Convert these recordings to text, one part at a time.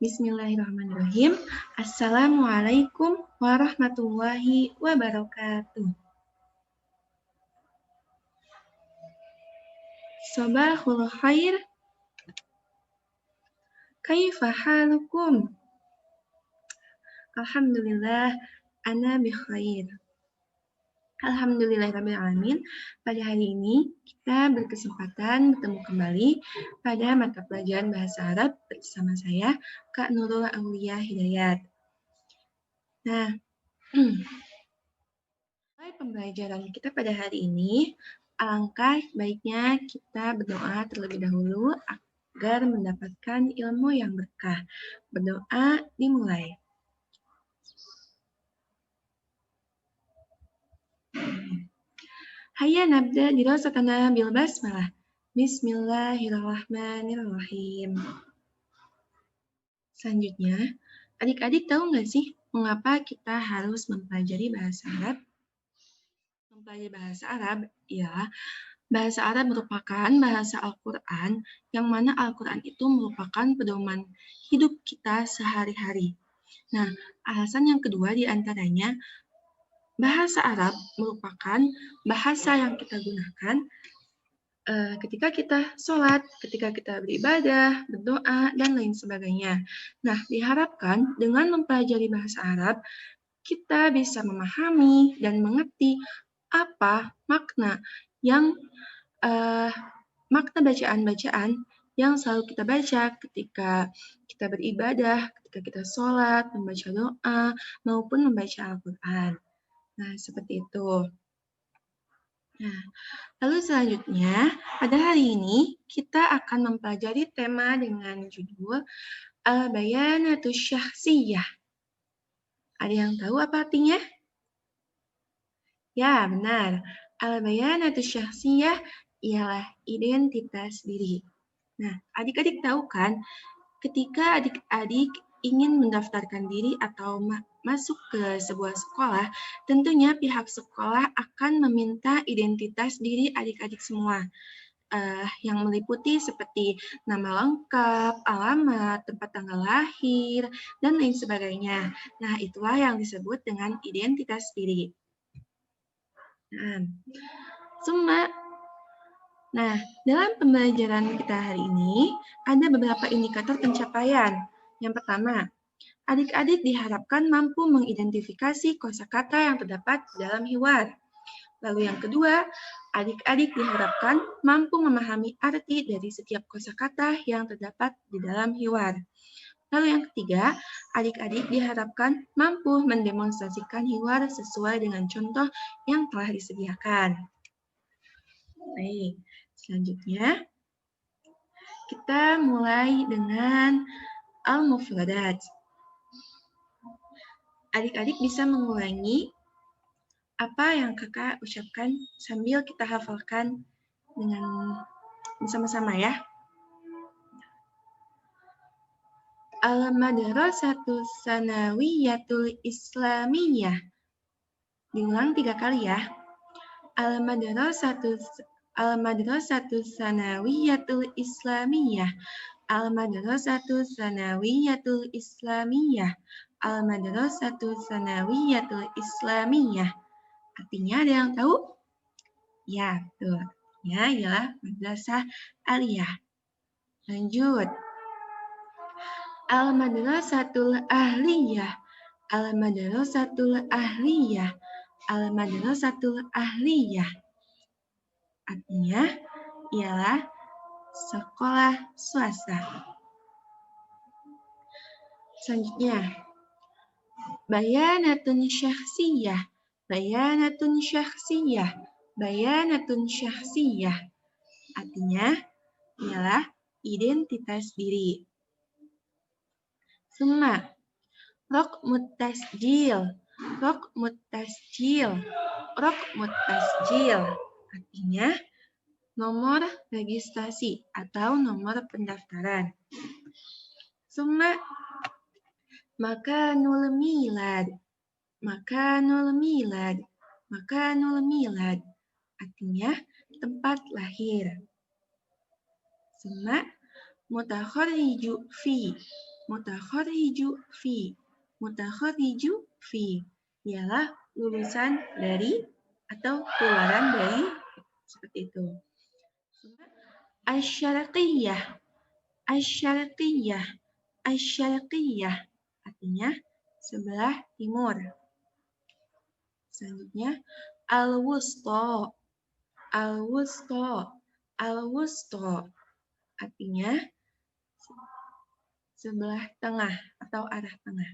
Bismillahirrahmanirrahim. Assalamualaikum warahmatullahi wabarakatuh. Sabahul khair. Kaifa halukum? Alhamdulillah, ana bikhair. Alhamdulillahirrahmanirrahim. Pada hari ini kita berkesempatan bertemu kembali pada mata pelajaran Bahasa Arab bersama saya, Kak Nurul Aulia Hidayat. Nah, mulai pembelajaran kita pada hari ini, alangkah baiknya kita berdoa terlebih dahulu agar mendapatkan ilmu yang berkah. Berdoa dimulai. Hayya nabda dirasatana bil basmalah. Bismillahirrahmanirrahim. Selanjutnya, adik-adik tahu nggak sih mengapa kita harus mempelajari bahasa Arab? Mempelajari bahasa Arab, ya, bahasa Arab merupakan bahasa Al-Quran, yang mana Al-Quran itu merupakan pedoman hidup kita sehari-hari. Nah, alasan yang kedua diantaranya, bahasa Arab merupakan bahasa yang kita gunakan ketika kita sholat, ketika kita beribadah, berdoa, dan lain sebagainya. Nah, diharapkan dengan mempelajari bahasa Arab, kita bisa memahami dan mengerti apa makna yang makna bacaan-bacaan yang selalu kita baca ketika kita beribadah, ketika kita sholat, membaca doa, maupun membaca Al-Quran. Nah, seperti itu. Nah, lalu selanjutnya, pada hari ini kita akan mempelajari tema dengan judul Al-Bayanatus Syakhsiyah. Ada yang tahu apa artinya? Ya, benar. Al-Bayanatus Syakhsiyah ialah identitas diri. Nah, adik-adik tahu kan, ketika adik-adik ingin mendaftarkan diri atau masuk ke sebuah sekolah, tentunya pihak sekolah akan meminta identitas diri adik-adik semua, yang meliputi seperti nama lengkap, alamat, tempat tanggal lahir, dan lain sebagainya. Nah, itulah yang disebut dengan identitas diri. Nah, dalam pembelajaran kita hari ini, ada beberapa indikator pencapaian. Yang pertama, adik-adik diharapkan mampu mengidentifikasi kosakata yang terdapat dalam hiwar. Lalu yang kedua, adik-adik diharapkan mampu memahami arti dari setiap kosakata yang terdapat di dalam hiwar. Lalu yang ketiga, adik-adik diharapkan mampu mendemonstrasikan hiwar sesuai dengan contoh yang telah disediakan. Baik, selanjutnya kita mulai dengan al-mufradat. Adik-adik bisa mengulangi apa yang kakak ucapkan sambil kita hafalkan dengan bersama-sama ya. Al-Madrasatus Sanawiyatul Islamiyah. Diulang 3 kali ya. Al-Madrasatus Sanawiyatul Islamiyah. Al-Madrasatus Sanawiyatul Islamiyah. Al-Madrasatus Sanawiyatul Islamiyah. Artinya ada yang tahu? Ya, betul. Artinya ialah madrasah aliyah. Lanjut. Al-Madrasatul Ahliyah. Al-Madrasatul Ahliyah. Al-Madrasatul Ahliyah. Artinya ialah sekolah swasta. Selanjutnya, Bayanatun Syakhsiyah. Bayanatun Syakhsiyah. Bayanatun Syakhsiyah. Artinya ialah identitas diri. Summa, Raqmut tasjil. Raqmut tasjil. Raqmut tasjil. Artinya nomor registrasi atau nomor pendaftaran. Summa, makanul milad. Makanul milad. Makanul milad. Artinya tempat lahir. Summa, mutakharriju fi. Mutakharriju fi. Mutakharriju fi ialah lulusan dari atau keluaran dari, seperti itu. Asy-syarqiyyah. Asy-syarqiyyah. Asy-syarqiyyah artinya sebelah timur. Selanjutnya al-wusta. Al-wusta. Al-wusta artinya sebelah tengah atau arah tengah.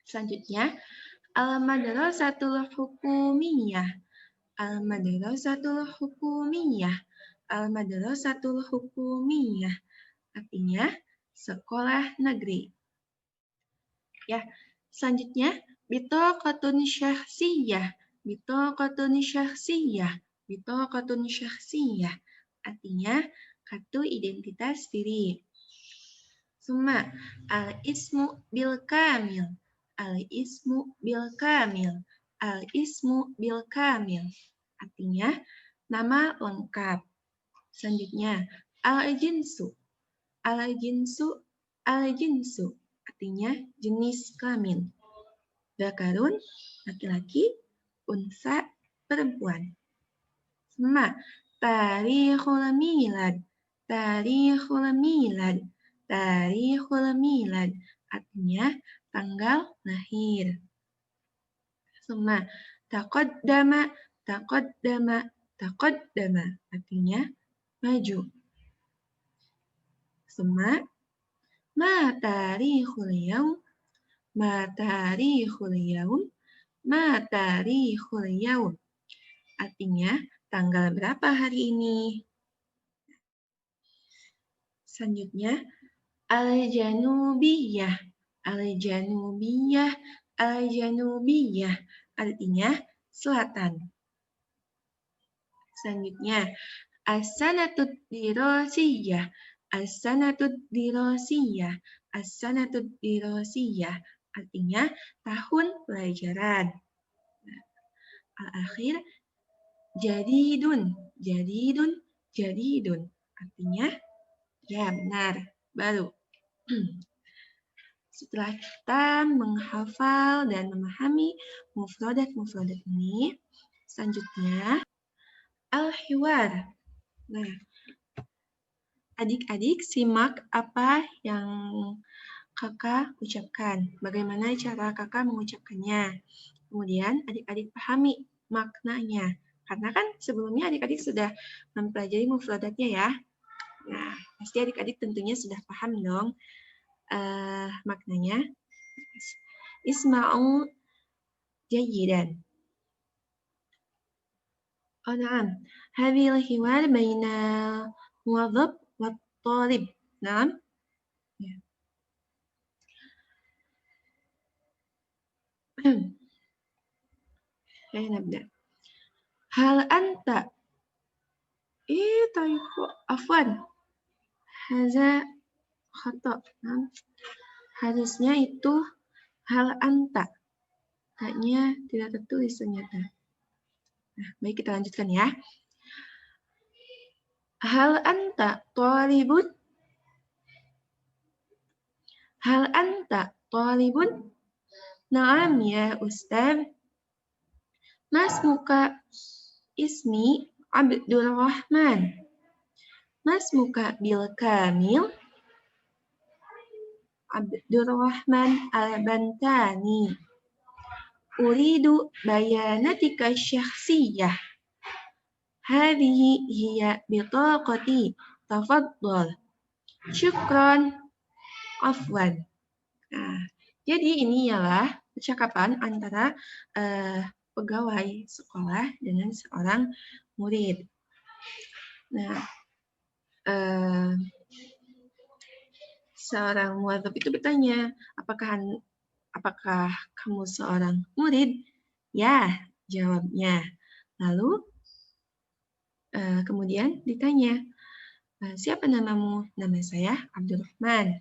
Selanjutnya al-madrasatul hukumiyah. Al-madrasatul hukumiyah. Al-madrasatul hukumiyah artinya sekolah negeri. Ya, selanjutnya bitaqatun syakhsiyah. Bitaqatun syakhsiyah. Bitaqatun syakhsiyah artinya kartu identitas diri. Summa al-ismu bil kamil. Al-ismu bil kamil. Al-ismu bil kamil artinya nama lengkap. Selanjutnya al-jinsu. Al-jinsu. Al-jinsu artinya jenis kelamin. Dzakarun laki-laki, unsa perempuan. Summa tarikhul milad. Tarikhul milad. Tarikhul milad artinya tanggal lahir. Summa taqaddama. Taqaddama. Taqaddama artinya maju. Summa ma tarikhul yaum. Ma tarikhul yaum. Ma tarikhul yaum artinya tanggal berapa hari ini. Selanjutnya al-janubiyah. Al-janubiyah. Al-janubiyah artinya selatan. Selanjutnya as-sanatud dirasiyah. As-sanatud dirasiyah. As-sanatud dirasiyah artinya tahun pelajaran. Al-akhir jadidun. Jadidun. Jadidun artinya ya benar, baru. Setelah kita menghafal dan memahami mufradat-mufradat ini, selanjutnya al-hiwar. Nah, adik-adik simak apa yang kakak ucapkan. Bagaimana cara kakak mengucapkannya. Kemudian adik-adik pahami maknanya. Karena kan sebelumnya adik-adik sudah mempelajari mufradatnya ya. Nah, pasti adik-adik tentunya sudah paham dong maknanya. Isma'u jayyidan. Oh, na'am. Hadhil hiwar baina muwadhab wa talib. Na'am. Ya. Saya nabda. Hal anta. Taifu. Afwan. Haza khata. Na'am. Harusnya itu hal anta. Kayaknya tidak tertulis ternyata. Nah, baik kita lanjutkan ya. Hal anta talibun? Hal anta talibun? Naam ya Ustaz. Masmuka ismi Abdurrahman. Masmuka bil kamil Abdurrahman al-Bantani. Uridu bayanatika syakhsiyah. Hadhihi hiya bitaqati. Tafaddal. Syukran. Afwan. Nah, jadi ini ialah percakapan antara pegawai sekolah dengan seorang murid. Nah, seorang muadzab itu bertanya, apakah kamu seorang murid? Ya, jawabnya. Lalu kemudian ditanya, siapa namamu? Nama saya Abdurrahman.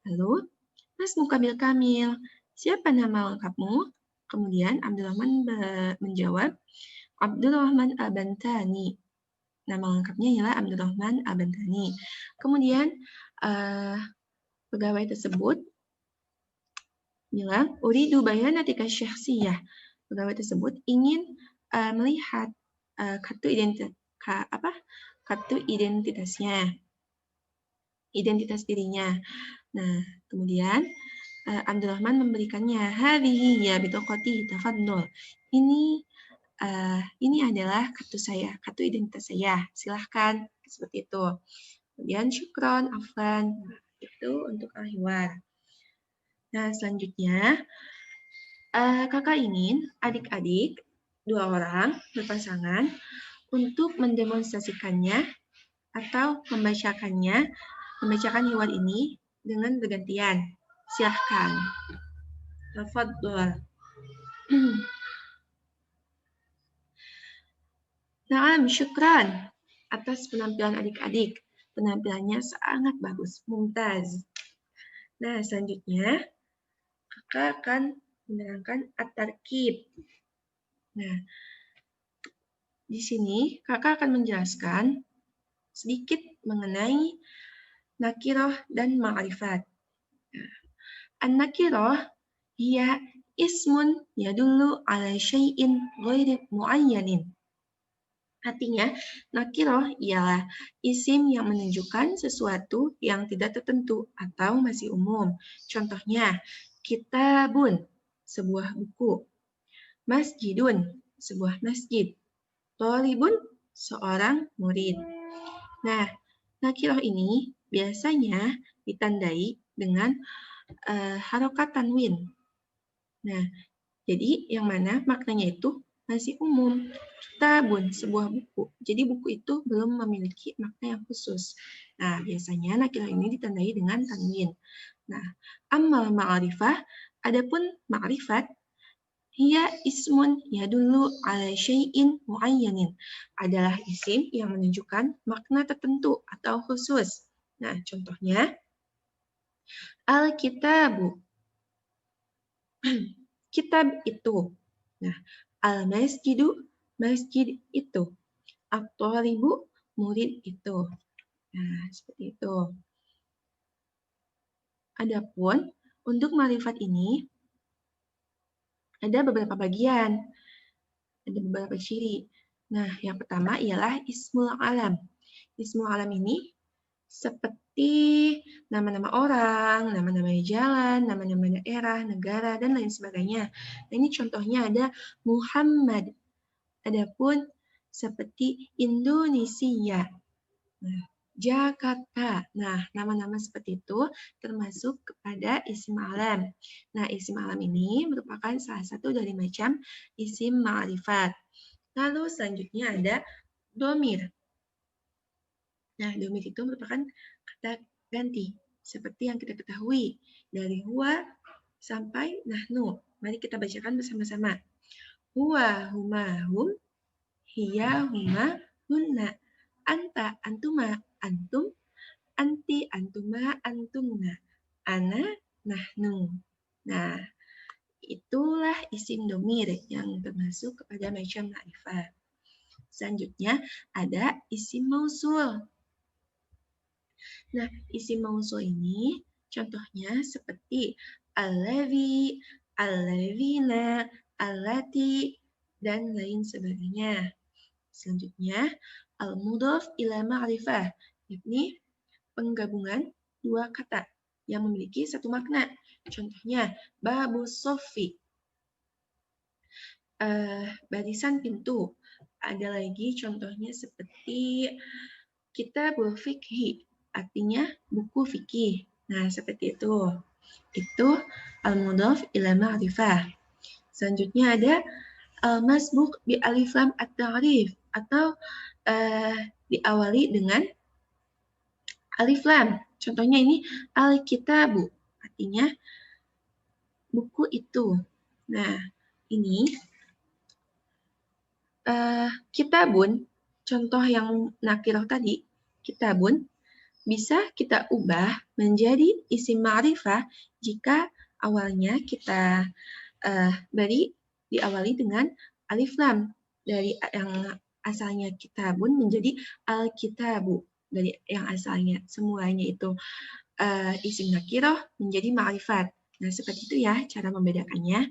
Lalu, Masmuka bil kamil, siapa nama lengkapmu? Kemudian Abdurrahman menjawab, Abdurrahman al-Bantani. Nama lengkapnya ialah Abdurrahman al-Bantani. Kemudian pegawai tersebut bilang, uridu bayanatika syakhsiyah. Pegawai tersebut ingin melihat kartu identitasnya, identitas dirinya. Nah, kemudian Abdurrahman memberikannya, hadhihi ya bitaqati tafaddal. Ini adalah kartu saya, kartu identitas saya. Silahkan, seperti itu. Kemudian syukron, afwan. Itu untuk al-hiwar. Nah, selanjutnya kakak ingin adik-adik 2 orang berpasangan untuk mendemonstrasikannya atau membacakan hiwar ini dengan bergantian. Silahkan. Tafadhol. Naam, syukran atas penampilan adik-adik. Penampilannya sangat bagus, mumtaz. Nah, selanjutnya kakak akan menerangkan at-tarkib. Nah, di sini kakak akan menjelaskan sedikit mengenai nakiroh dan ma'rifat. An-nakiroh hiya ismun yadullu ala syai'in ghairi mu'ayyanin. Artinya, nakiroh ialah isim yang menunjukkan sesuatu yang tidak tertentu atau masih umum. Contohnya, kitabun, sebuah buku. Masjidun, sebuah masjid. Thalibun, seorang murid. Nah, nakiroh ini biasanya ditandai dengan harokat tanwin. Nah, jadi yang mana maknanya itu masih umum. Kitabun, sebuah buku. Jadi buku itu belum memiliki makna yang khusus. Nah, biasanya nakiroh ini ditandai dengan tanwin. Nah, ammal ma'rifah, adapun ma'rifat, hiya ismun yadullu ala syai'in mu'ayyanin. Adalah isim yang menunjukkan makna tertentu atau khusus. Nah, contohnya, al-kitabu. Kitab itu. Nah, al-masjidu, masjid itu. At-thalibu, murid itu. Nah, seperti itu. Adapun untuk ma'rifat ini ada beberapa bagian. Ada beberapa ciri. Nah, yang pertama ialah ismul alam. Ismul alam ini seperti nama-nama orang, nama-nama jalan, nama-nama daerah, negara, dan lain sebagainya. Nah, ini contohnya ada Muhammad. Adapun seperti Indonesia, nah, Jakarta. Nah, nama-nama seperti itu termasuk kepada isim alam. Nah, isim alam ini merupakan salah satu dari macam isim ma'rifat. Lalu selanjutnya ada domir. Nah, domir itu merupakan kata ganti. Seperti yang kita ketahui, dari huwa sampai nahnu. Mari kita bacakan bersama-sama. Huwa, huma, hum, hiya, huma, hunna. Anta, antuma, antum, anti, antuma, antumna. Ana, nahnu. Nah, itulah isim domir yang termasuk kepada macam ma'rifat. Selanjutnya ada isim mausul. Nah, isim mausul ini contohnya seperti allazi, allazina, allati, dan lain sebagainya. Selanjutnya, al-mudhaf ila ma'rifah, yakni penggabungan dua kata yang memiliki satu makna. Contohnya, babu sofi, barisan pintu. Ada lagi contohnya seperti kitabul fikhi, artinya buku fikih. Nah, seperti itu. Itu al-mudhaf ila ma'rifah. Selanjutnya ada al-masbuq bi alif lam at-ta'rif atau diawali dengan alif lam. Contohnya ini al-kitabu, artinya buku itu. Nah, ini kitabun, contoh yang nakiroh tadi, kitabun, bisa kita ubah menjadi isim ma'rifah jika awalnya kita diawali dengan alif lam. Dari yang asalnya kitabun menjadi al-kitabu. Dari yang asalnya, semuanya itu isim nakiroh menjadi ma'rifat. Nah, seperti itu ya cara membedakannya.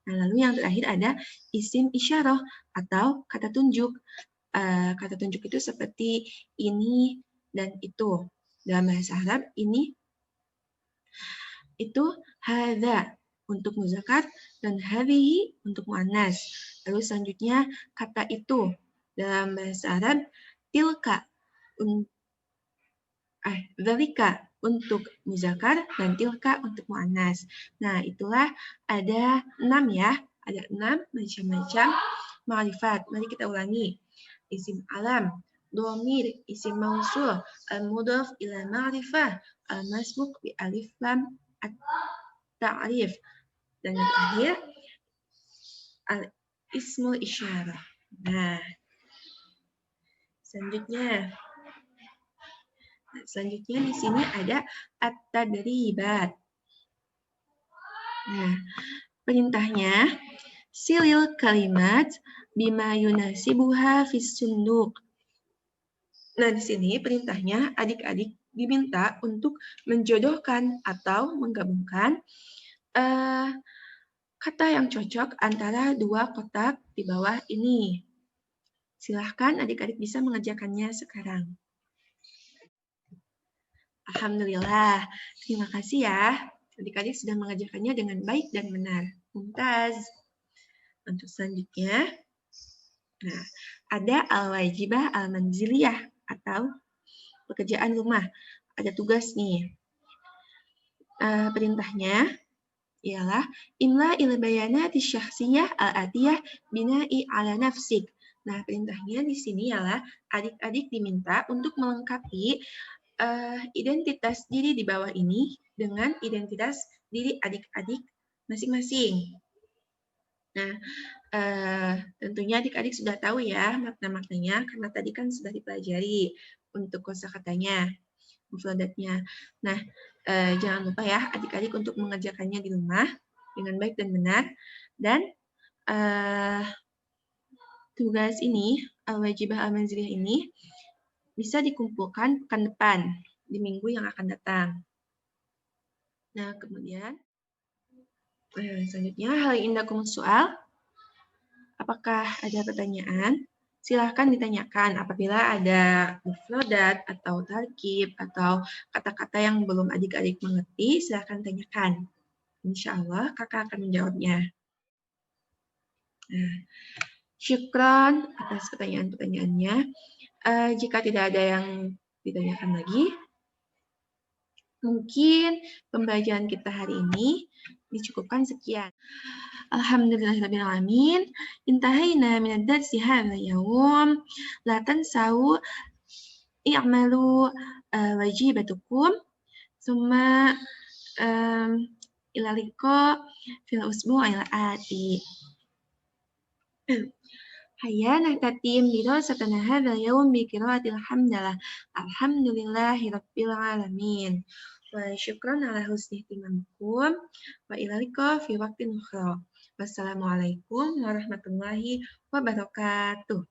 Nah, lalu yang terakhir ada isim isyarah atau kata tunjuk. Kata tunjuk itu seperti ini dan itu. Dalam bahasa Arab, ini itu hadza untuk muzakkar dan hadhihi untuk muannas. Lalu selanjutnya kata itu dalam bahasa Arab tilka dzalika untuk muzakkar dan tilka untuk muannas. Nah, itulah ada 6 ya. Ada 6 macam-macam ma'rifat. Mari kita ulangi. Isim alam, dhamir, isim mausul, al-mudhaf ila ma'rifah, al-masbuq bi alif lam at-ta'rif. Dan yang terakhir al-ismul isyarah. Nah, selanjutnya di sini ada at-tadribat. Nah, perintahnya silil kalimat bima yunasibuha fis sunduk. Nah, di sini perintahnya adik-adik diminta untuk menjodohkan atau menggabungkan kata yang cocok antara dua kotak di bawah ini. Silahkan adik-adik bisa mengerjakannya sekarang. Alhamdulillah. Terima kasih ya. Adik-adik sudah mengerjakannya dengan baik dan benar. Mumtaz. Untuk selanjutnya, nah, ada al-wajibah al-manziliyah atau pekerjaan rumah. Ada tugas nih. Perintahnya ialah imla il bayanati syakhsiyah al-atiyah bina'i ala nafsik. Nah, perintahnya di sini ialah adik-adik diminta untuk melengkapi identitas diri di bawah ini dengan identitas diri adik-adik masing-masing. Nah, tentunya adik-adik sudah tahu ya makna-maknanya karena tadi kan sudah dipelajari untuk kosakatanya, mufradatnya. Nah, jangan lupa ya adik-adik untuk mengerjakannya di rumah dengan baik dan benar. Dan tugas ini, al-wajibah al-manziliyah ini bisa dikumpulkan pekan depan di minggu yang akan datang. Nah, kemudian selanjutnya hal indakum soal. Apakah ada pertanyaan? Silahkan ditanyakan apabila ada mufradat atau tarkib atau kata-kata yang belum adik-adik mengerti, silahkan tanyakan. Insya Allah kakak akan menjawabnya. Nah, syukron atas pertanyaan-pertanyaannya. Jika tidak ada yang ditanyakan lagi, mungkin pembelajaran kita hari ini dicukupkan sekian. Alhamdulillahirrabbilalamin. Intahayna min ad-darsi hadha yawm. La tansaw i'malu wajibatukum. Thumma ila liqa fil usbu'il ati. Hayya nahtatim dirasatana hadha yawm bi qiraatil hamdalah. Alhamdulillahirabbil alamin. Wa syukran ala husni ihtimamikum wa ila liqa fi waqtin ukhra. Wassalamualaikum warahmatullahi wabarakatuh.